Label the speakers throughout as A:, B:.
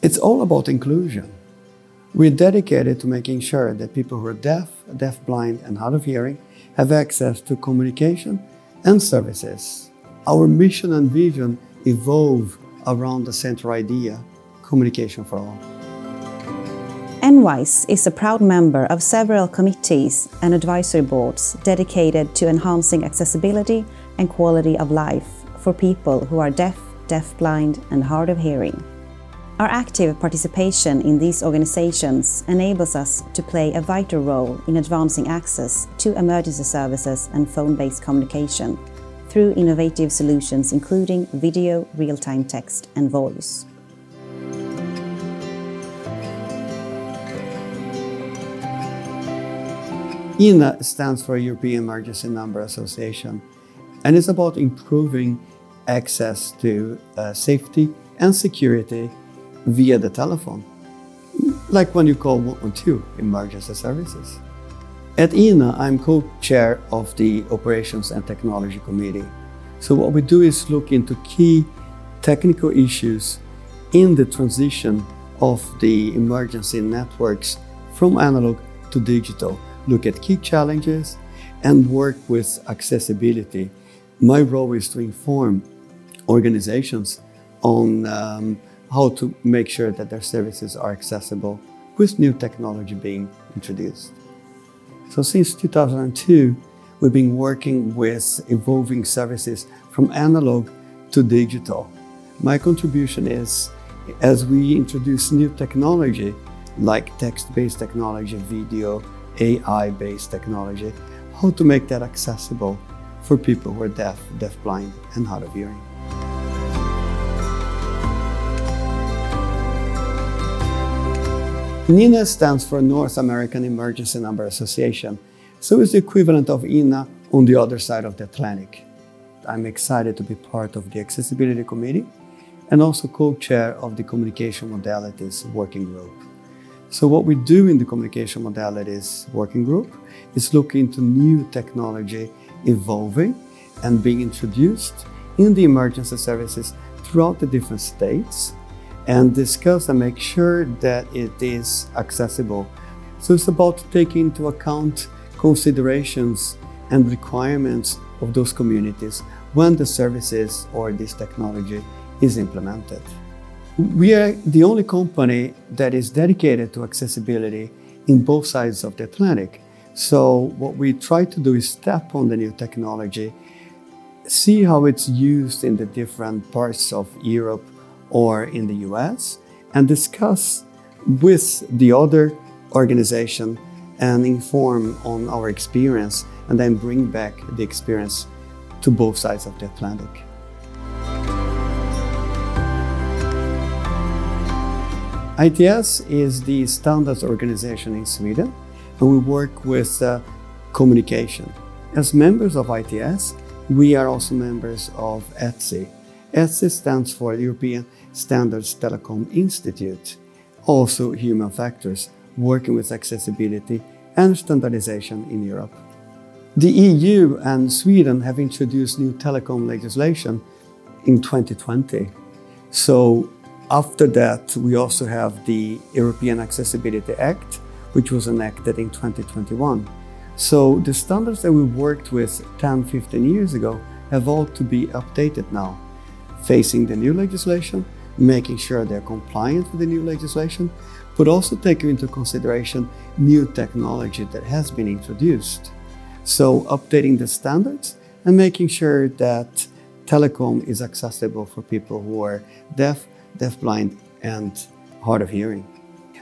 A: It's all about inclusion. We're dedicated to making sure that people who are deaf, deafblind, and hard of hearing have access to communication and services. Our mission and vision evolve around the central idea, communication for all.
B: NWISE is a proud member of several committees and advisory boards dedicated to enhancing accessibility and quality of life for people who are deaf, deafblind, and hard of hearing. Our active participation in these organizations enables us to play a vital role in advancing access to emergency services and phone-based communication through innovative solutions including video, real-time text, and voice.
A: ENA stands for European Emergency Number Association, and it's about improving access to safety and security via the telephone, like when you call 112 emergency services. At ENA, I'm co-chair of the Operations and Technology Committee. So what we do is look into key technical issues in the transition of the emergency networks from analog to digital, look at key challenges and work with accessibility. My role is to inform organizations on how to make sure that their services are accessible with new technology being introduced. So since 2002, we've been working with evolving services from analog to digital. My contribution is, as we introduce new technology, like text-based technology, video, AI-based technology, how to make that accessible for people who are deaf, deafblind, and hard of hearing. NENA stands for North American Emergency Number Association, so it's the equivalent of ENA on the other side of the Atlantic. I'm excited to be part of the Accessibility Committee and also co-chair of the Communication Modalities Working Group. So what we do in the Communication Modalities Working Group is look into new technology evolving and being introduced in the emergency services throughout the different states and discuss and make sure that it is accessible. So it's about taking into account considerations and requirements of those communities when the services or this technology is implemented. We are the only company that is dedicated to accessibility in both sides of the Atlantic. So what we try to do is step on the new technology, see how it's used in the different parts of Europe or in the US, and discuss with the other organization and inform on our experience, and then bring back the experience to both sides of the Atlantic. ITS is the standards organization in Sweden, and we work with communication. As members of ITS, we are also members of ETSI. ETSI stands for European Standards Telecom Institute, also human factors, working with accessibility and standardization in Europe. The EU and Sweden have introduced new telecom legislation in 2020. So after that, we also have the European Accessibility Act, which was enacted in 2021. So the standards that we worked with 10, 15 years ago have all to be updated now, facing the new legislation, making sure they're compliant with the new legislation, but also taking into consideration new technology that has been introduced. So updating the standards and making sure that telecom is accessible for people who are deaf, deafblind, and hard of hearing.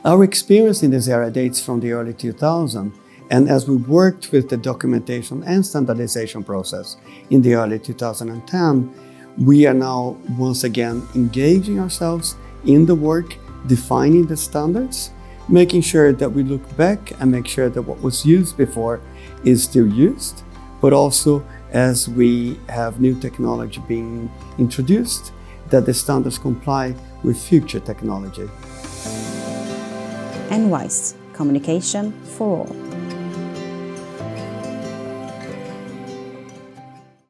A: Our experience in this area dates from the early 2000s, and as we worked with the documentation and standardization process in the early 2010, we are now once again engaging ourselves in the work, defining the standards, making sure that we look back and make sure that what was used before is still used, but also as we have new technology being introduced, that the standards comply with future technology.
B: NWISE, communication for all.